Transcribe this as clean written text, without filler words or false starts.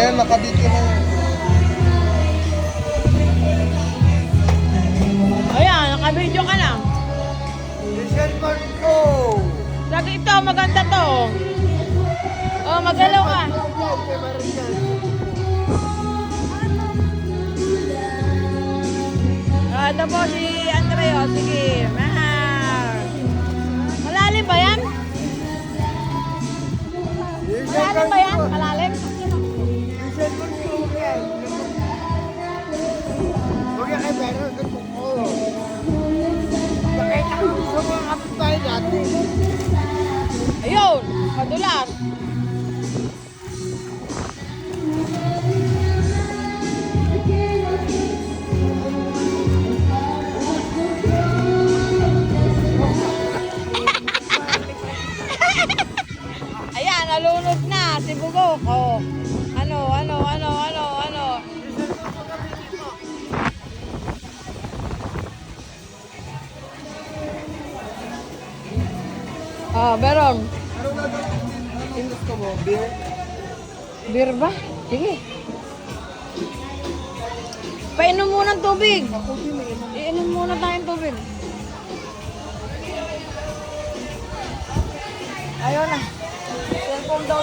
Ayan, nakadito na yun. Ayan, naka-video ka lang. Yung cellphone ko. Lagi ito, maganda to. Oh, magalaw ka. Ito po si Andreo. Sige. Malalim ba yan? Malalim ba yan? Malalim? Yung cellphone ko. Huwag yan kayo meron. Nakita ko sa mga kapitbahay natin. Ayun, madulas. Ayan, nalunod na si Bugok. Oh. Ano? Ah, meron. Anong gagawin? Yung gusto mo? Beer? Beer ba? Sige. Painom muna ng tubig. Iinom muna tayong tubig. Ayaw na. Cellphone daw.